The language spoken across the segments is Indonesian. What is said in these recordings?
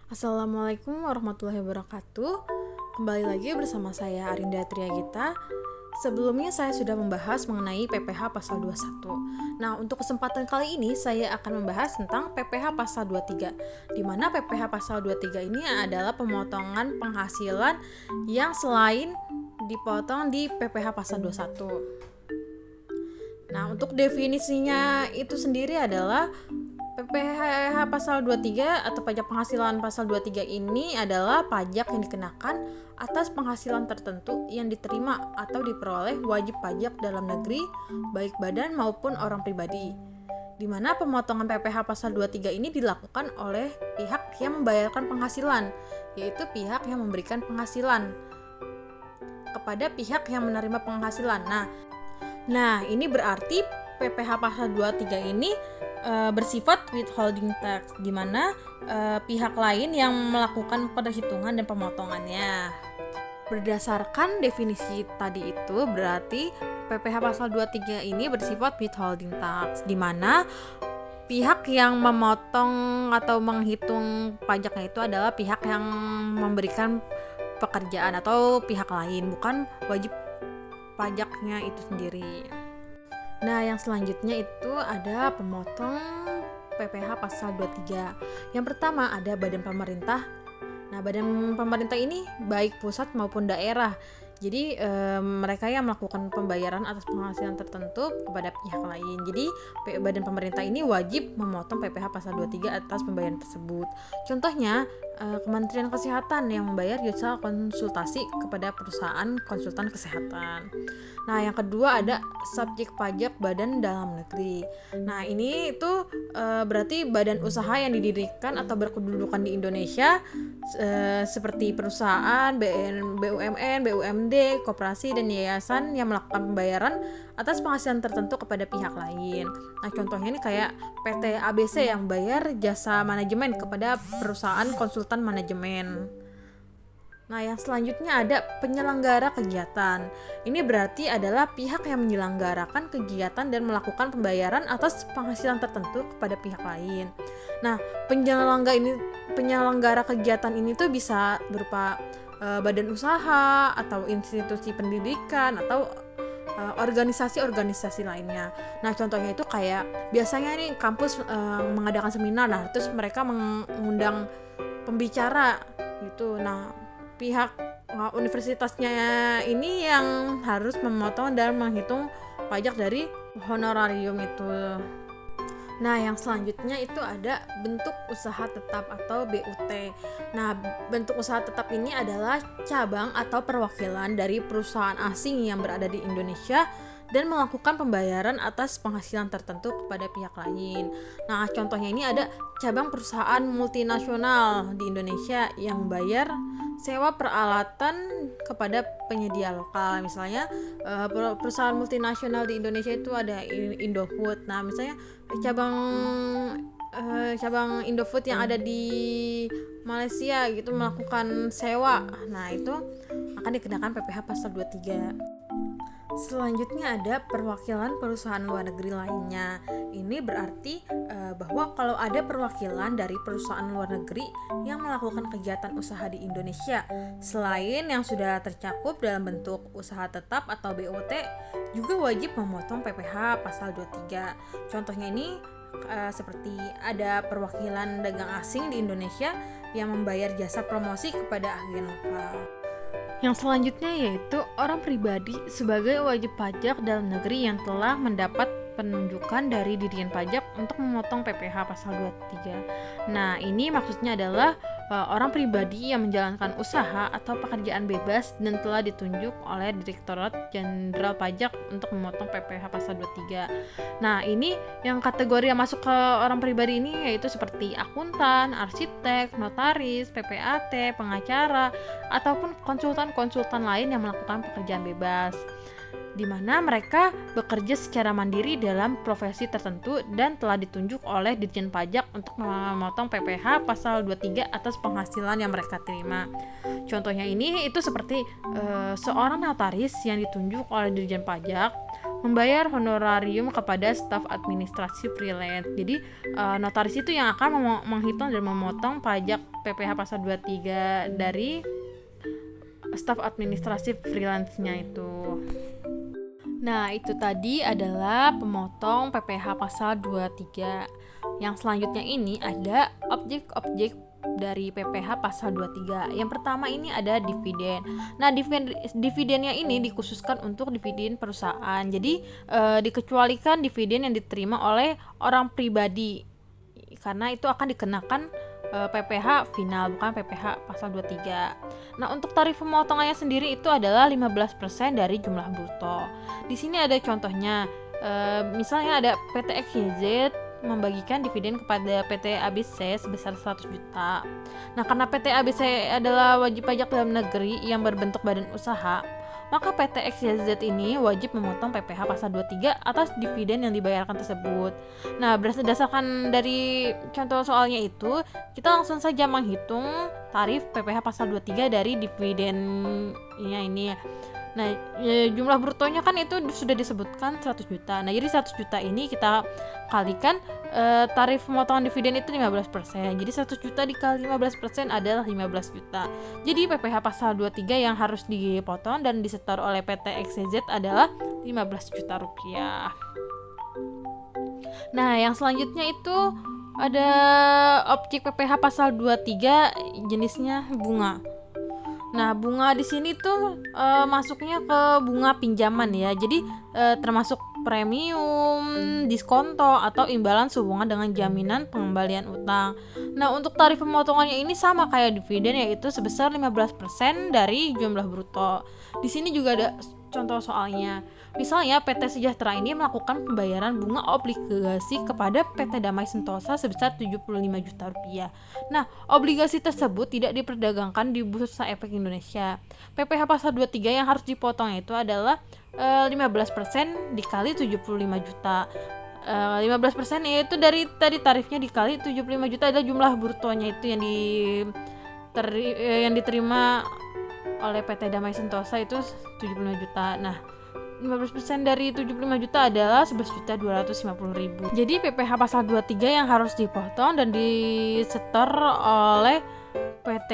Assalamualaikum warahmatullahi wabarakatuh. Kembali lagi bersama saya Arinda Triagita. Sebelumnya saya sudah membahas mengenai PPh pasal 21. Nah, untuk kesempatan kali ini saya akan membahas tentang PPh pasal 23, di mana PPh pasal 23 ini adalah pemotongan penghasilan yang selain dipotong di PPh pasal 21. Nah, untuk definisinya itu sendiri adalah PPh pasal 23 atau pajak penghasilan pasal 23 ini adalah pajak yang dikenakan atas penghasilan tertentu yang diterima atau diperoleh wajib pajak dalam negeri, baik badan maupun orang pribadi. Di mana pemotongan PPh pasal 23 ini dilakukan oleh pihak yang membayarkan penghasilan, yaitu pihak yang memberikan penghasilan kepada pihak yang menerima penghasilan. Nah, ini berarti PPh pasal 23 ini bersifat withholding tax, di mana pihak lain yang melakukan perhitungan dan pemotongannya. Berdasarkan definisi tadi itu, berarti PPh pasal 23 ini bersifat withholding tax, di mana pihak yang memotong atau menghitung pajaknya itu adalah pihak yang memberikan pekerjaan atau pihak lain, bukan wajib pajaknya itu sendiri. Nah, yang selanjutnya itu ada pemotong PPh pasal 23. Yang pertama ada badan pemerintah. Nah, badan pemerintah ini baik pusat maupun daerah. Jadi mereka yang melakukan pembayaran atas penghasilan tertentu kepada pihak lain. Jadi badan pemerintah ini wajib memotong PPh pasal 23 atas pembayaran tersebut. Contohnya Kementerian Kesehatan yang membayar jasa konsultasi kepada perusahaan konsultan kesehatan. Nah, yang kedua ada subjek pajak badan dalam negeri. Nah, ini itu berarti badan usaha yang didirikan atau berkedudukan di Indonesia seperti perusahaan, BUMN, BUMD, koperasi, dan yayasan yang melakukan pembayaran atas penghasilan tertentu kepada pihak lain. Nah, contohnya ini kayak PT ABC yang bayar jasa manajemen kepada perusahaan konsultan manajemen. Nah, yang selanjutnya ada penyelenggara kegiatan. Ini berarti adalah pihak yang menyelenggarakan kegiatan dan melakukan pembayaran atas penghasilan tertentu kepada pihak lain. Nah, penyelenggara kegiatan ini tuh bisa berupa badan usaha atau institusi pendidikan atau organisasi-organisasi lainnya. Nah, contohnya itu kayak biasanya nih kampus mengadakan seminar, nah terus mereka mengundang pembicara gitu. Nah, pihak universitasnya ini yang harus memotong dan menghitung pajak dari honorarium itu. Nah, yang selanjutnya itu ada bentuk usaha tetap atau BUT. Nah, bentuk usaha tetap ini adalah cabang atau perwakilan dari perusahaan asing yang berada di Indonesia dan melakukan pembayaran atas penghasilan tertentu kepada pihak lain. Nah, contohnya ini ada cabang perusahaan multinasional di Indonesia yang bayar sewa peralatan kepada penyedia lokal. Misalnya perusahaan multinasional di Indonesia itu ada Indofood. Nah, misalnya cabang Indofood yang ada di Malaysia gitu melakukan sewa. Nah, itu akan dikenakan PPh pasal 23. Selanjutnya ada perwakilan perusahaan luar negeri lainnya. Ini berarti bahwa kalau ada perwakilan dari perusahaan luar negeri yang melakukan kegiatan usaha di Indonesia selain yang sudah tercakup dalam bentuk usaha tetap atau BUT, juga wajib memotong PPh pasal 23. Contohnya ini seperti ada perwakilan dagang asing di Indonesia yang membayar jasa promosi kepada agen lokal. Yang selanjutnya yaitu orang pribadi sebagai wajib pajak dalam negeri yang telah mendapat penunjukan dari Ditjen Pajak untuk memotong PPh pasal 23. Nah, ini maksudnya adalah orang pribadi yang menjalankan usaha atau pekerjaan bebas dan telah ditunjuk oleh Direktorat Jenderal Pajak untuk memotong PPh pasal 23. Nah, ini yang kategori yang masuk ke orang pribadi ini yaitu seperti akuntan, arsitek, notaris, PPAT, pengacara, ataupun konsultan-konsultan lain yang melakukan pekerjaan bebas. di mana mereka bekerja secara mandiri dalam profesi tertentu dan telah ditunjuk oleh Ditjen Pajak untuk memotong PPh pasal 23 atas penghasilan yang mereka terima. Contohnya ini itu seperti seorang notaris yang ditunjuk oleh Ditjen Pajak membayar honorarium kepada staf administrasi freelance. Jadi notaris itu yang akan menghitung dan memotong pajak PPh pasal 23 dari staf administrasi freelance-nya itu. Nah, itu tadi adalah pemotong PPh pasal 23. Yang selanjutnya ini ada objek-objek dari PPh pasal 23. Yang pertama ini ada dividen. Nah, dividennya ini dikhususkan untuk dividen perusahaan. Jadi, dikecualikan dividen yang diterima oleh orang pribadi karena itu akan dikenakan PPh final, bukan PPh pasal 23. Nah, untuk tarif pemotongannya sendiri itu adalah 15% dari jumlah bruto. Di sini ada contohnya, misalnya ada PT XYZ membagikan dividen kepada PT ABC sebesar 100 juta. Nah, karena PT ABC adalah wajib pajak dalam negeri yang berbentuk badan usaha, maka PT XYZ ini wajib memotong PPh pasal 23 atas dividen yang dibayarkan tersebut. Nah, berdasarkan dari contoh soalnya itu, kita langsung saja menghitung tarif PPh pasal 23 dari dividennya ini. Nah, jumlah brutonya kan itu sudah disebutkan 100 juta. Nah, jadi 100 juta ini kita kalikan tarif pemotongan dividen itu 15%. Jadi 100 juta dikali 15% adalah 15 juta. Jadi PPh pasal 23 yang harus dipotong dan disetor oleh PT XYZ adalah 15 juta rupiah. Nah, yang selanjutnya itu ada objek PPh pasal 23 jenisnya bunga. Nah, bunga di sini tuh masuknya ke bunga pinjaman ya. Jadi termasuk premium, diskonto atau imbalan sehubungan dengan jaminan pengembalian utang. Nah, untuk tarif pemotongannya ini sama kayak dividen, yaitu sebesar 15% dari jumlah bruto. Di sini juga ada contoh soalnya. Misalnya PT Sejahtera ini melakukan pembayaran bunga obligasi kepada PT Damai Sentosa sebesar 75 juta rupiah. Nah, obligasi tersebut tidak diperdagangkan di Bursa Efek Indonesia. PPh pasal 23 yang harus dipotong itu adalah 15% dikali 75 juta. 15% yaitu dari tadi tarifnya dikali 75 juta adalah jumlah brutonya itu yang diterima oleh PT Damai Sentosa itu 75 juta. Nah, 15% dari 75 juta adalah 11.250.000. Jadi PPh pasal 23 yang harus dipotong dan disetor oleh PT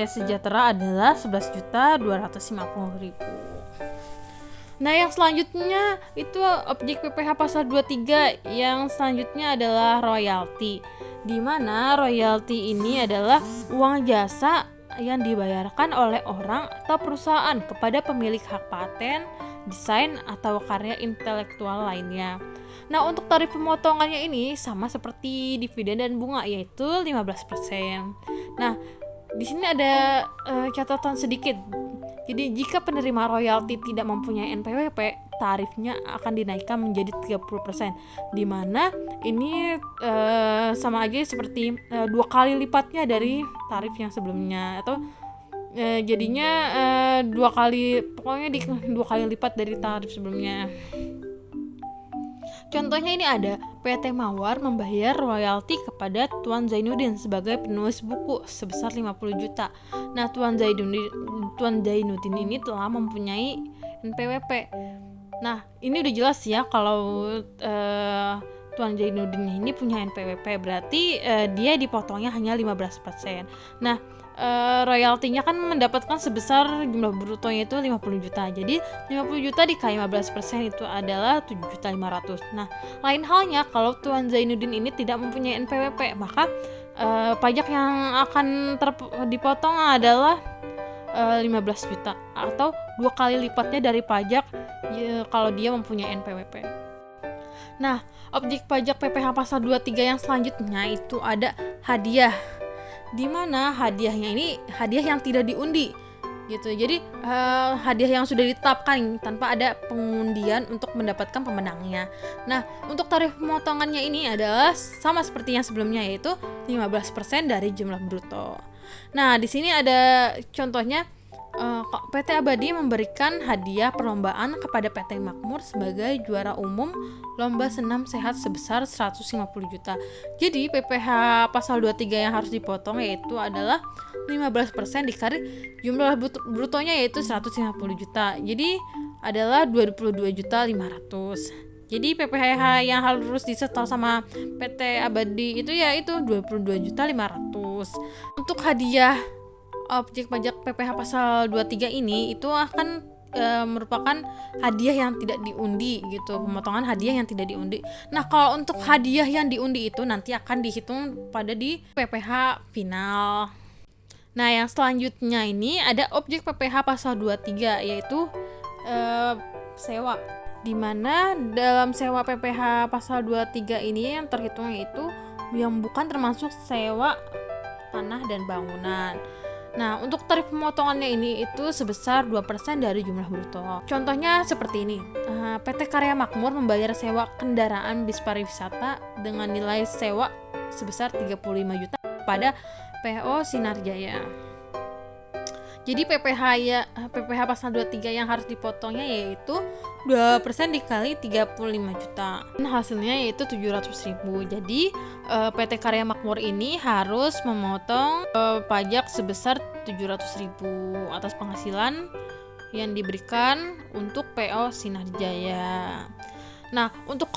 Sejahtera adalah 11.250.000. Nah, yang selanjutnya itu objek PPh pasal 23 yang selanjutnya adalah royalti. Di mana royalti ini adalah uang jasa yang dibayarkan oleh orang atau perusahaan kepada pemilik hak paten, desain atau karya intelektual lainnya. Nah, untuk tarif pemotongannya ini sama seperti dividen dan bunga, yaitu 15%. Nah, di sini ada catatan sedikit. Jadi, jika penerima royalti tidak mempunyai NPWP, tarifnya akan dinaikkan menjadi 30%. Di mana ini sama aja seperti 2 kali lipatnya dari tarif yang sebelumnya, atau jadinya 2 kali lipat dari tarif sebelumnya. Contohnya ini ada PT Mawar membayar royalti kepada Tuan Zainuddin sebagai penulis buku sebesar 50 juta. Nah, Tuan Zainuddin ini telah mempunyai NPWP. Nah, ini udah jelas ya kalau Tuan Zainuddin ini punya NPWP, berarti dia dipotongnya hanya 15%. Nah, royaltinya kan mendapatkan sebesar jumlah brutonya itu 50 juta. Jadi 50 juta dikali 15% itu adalah 7.500.000. Nah, lain halnya kalau Tuan Zainuddin ini tidak mempunyai NPWP, maka pajak yang akan dipotong adalah 15 juta atau 2 kali lipatnya dari pajak kalau dia mempunyai NPWP. Nah, objek pajak PPh pasal 23 yang selanjutnya itu ada hadiah. Di mana hadiahnya ini hadiah yang tidak diundi gitu. Jadi hadiah yang sudah ditetapkan tanpa ada pengundian untuk mendapatkan pemenangnya. Nah, untuk tarif pemotongannya ini adalah sama seperti yang sebelumnya, yaitu 15% dari jumlah bruto. Nah, di sini ada contohnya, PT Abadi memberikan hadiah perlombaan kepada PT Makmur sebagai juara umum lomba senam sehat sebesar 150 juta. Jadi PPh pasal 23 yang harus dipotong yaitu adalah 15% dikali jumlah brutonya yaitu 150 juta. Jadi adalah 22.500.000. Jadi PPh yang harus disetor sama PT Abadi itu yaitu 22.500.000. Untuk hadiah objek pajak PPh pasal 23 ini itu akan merupakan hadiah yang tidak diundi gitu, pemotongan hadiah yang tidak diundi. Nah, kalau untuk hadiah yang diundi itu nanti akan dihitung pada di PPh final. Nah, yang selanjutnya ini ada objek PPh pasal 23 yaitu sewa. Di mana dalam sewa PPh pasal 23 ini yang terhitung yaitu yang bukan termasuk sewa tanah dan bangunan. Nah, untuk tarif pemotongannya ini itu sebesar 2% dari jumlah bruto. Contohnya seperti ini. PT Karya Makmur membayar sewa kendaraan bis pariwisata dengan nilai sewa sebesar 35 juta pada PO Sinar Jaya. Jadi PPh pasal 23 yang harus dipotongnya yaitu 2% dikali 35 juta. Dan hasilnya yaitu 700.000. Jadi PT Karya Makmur ini harus memotong pajak sebesar 700.000 atas penghasilan yang diberikan untuk PO Sinar Jaya. Nah, untuk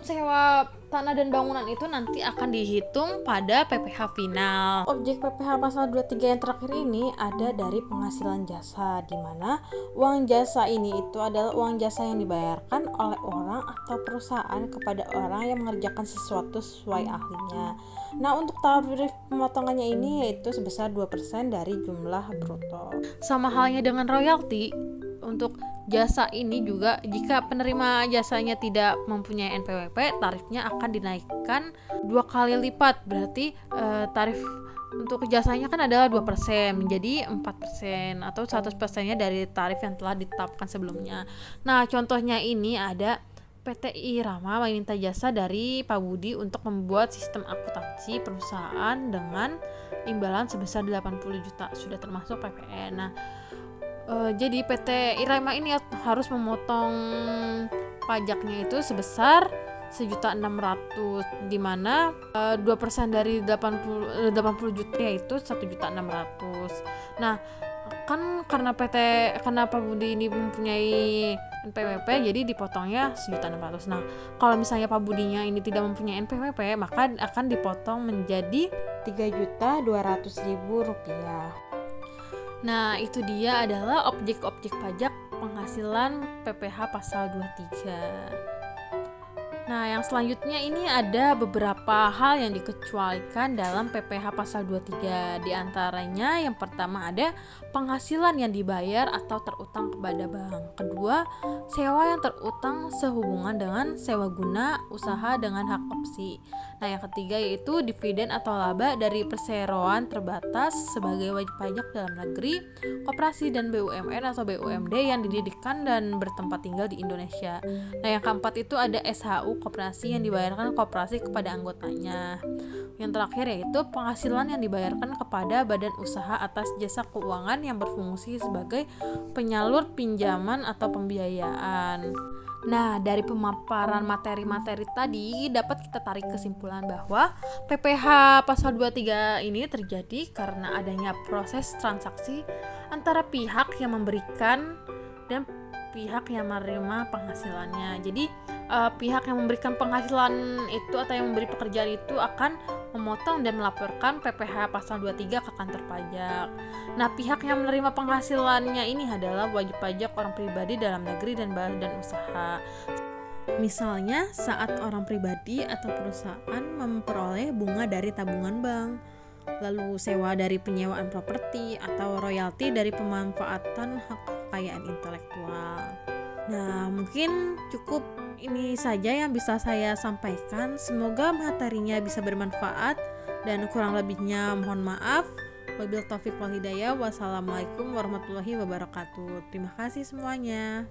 sewa tanah dan bangunan itu nanti akan dihitung pada PPh final. Objek PPh pasal 23 yang terakhir ini ada dari penghasilan jasa, di mana uang jasa ini itu adalah uang jasa yang dibayarkan oleh orang atau perusahaan kepada orang yang mengerjakan sesuatu sesuai ahlinya. Nah, untuk tarif pemotongannya ini yaitu sebesar 2% dari jumlah bruto. Sama halnya dengan royalti, untuk jasa ini juga jika penerima jasanya tidak mempunyai NPWP, tarifnya akan dinaikkan 2 kali lipat. Berarti tarif untuk jasanya kan adalah 2% menjadi 4% atau 100%-nya dari tarif yang telah ditetapkan sebelumnya. Nah, contohnya ini ada PT Irama meminta jasa dari Pak Budi untuk membuat sistem akuntansi perusahaan dengan imbalan sebesar 80 juta, sudah termasuk PPN. Nah, jadi PT Irama ini harus memotong pajaknya itu sebesar 1.600.000, di mana 2% dari 80 juta yaitu 1.600.000. Nah, kan karena Pak Budi ini mempunyai NPWP, jadi dipotongnya 1.600.000. Nah, kalau misalnya Pak Budinya ini tidak mempunyai NPWP, maka akan dipotong menjadi 3.200.000 rupiah. Nah, itu dia adalah objek-objek pajak penghasilan PPh pasal 23. Nah, yang selanjutnya ini ada beberapa hal yang dikecualikan dalam PPh pasal 23. Di antaranya yang pertama ada penghasilan yang dibayar atau terutang kepada bank. Kedua, sewa yang terutang sehubungan dengan sewa guna usaha dengan hak opsi. Nah, yang ketiga yaitu dividen atau laba dari perseroan terbatas sebagai wajib pajak dalam negeri, koperasi dan BUMN atau BUMD yang didirikan dan bertempat tinggal di Indonesia. Nah, yang keempat itu ada SHU koperasi yang dibayarkan koperasi kepada anggotanya. Yang terakhir yaitu penghasilan yang dibayarkan kepada badan usaha atas jasa keuangan yang berfungsi sebagai penyalur pinjaman atau pembiayaan. Nah, dari pemaparan materi-materi tadi dapat kita tarik kesimpulan bahwa PPh pasal 23 ini terjadi karena adanya proses transaksi antara pihak yang memberikan dan pihak yang menerima penghasilannya. Jadi pihak yang memberikan penghasilan itu atau yang memberi pekerjaan itu akan memotong dan melaporkan PPh pasal 23 ke kantor pajak. Nah, pihak yang menerima penghasilannya ini adalah wajib pajak orang pribadi dalam negeri dan badan usaha. Misalnya saat orang pribadi atau perusahaan memperoleh bunga dari tabungan bank, lalu sewa dari penyewaan properti atau royalti dari pemanfaatan hak kekayaan intelektual. Nah, mungkin cukup ini saja yang bisa saya sampaikan. Semoga materinya bisa bermanfaat dan kurang lebihnya mohon maaf. Wabillahi taufiq wal hidayah. Wassalamualaikum warahmatullahi wabarakatuh. Terima kasih semuanya.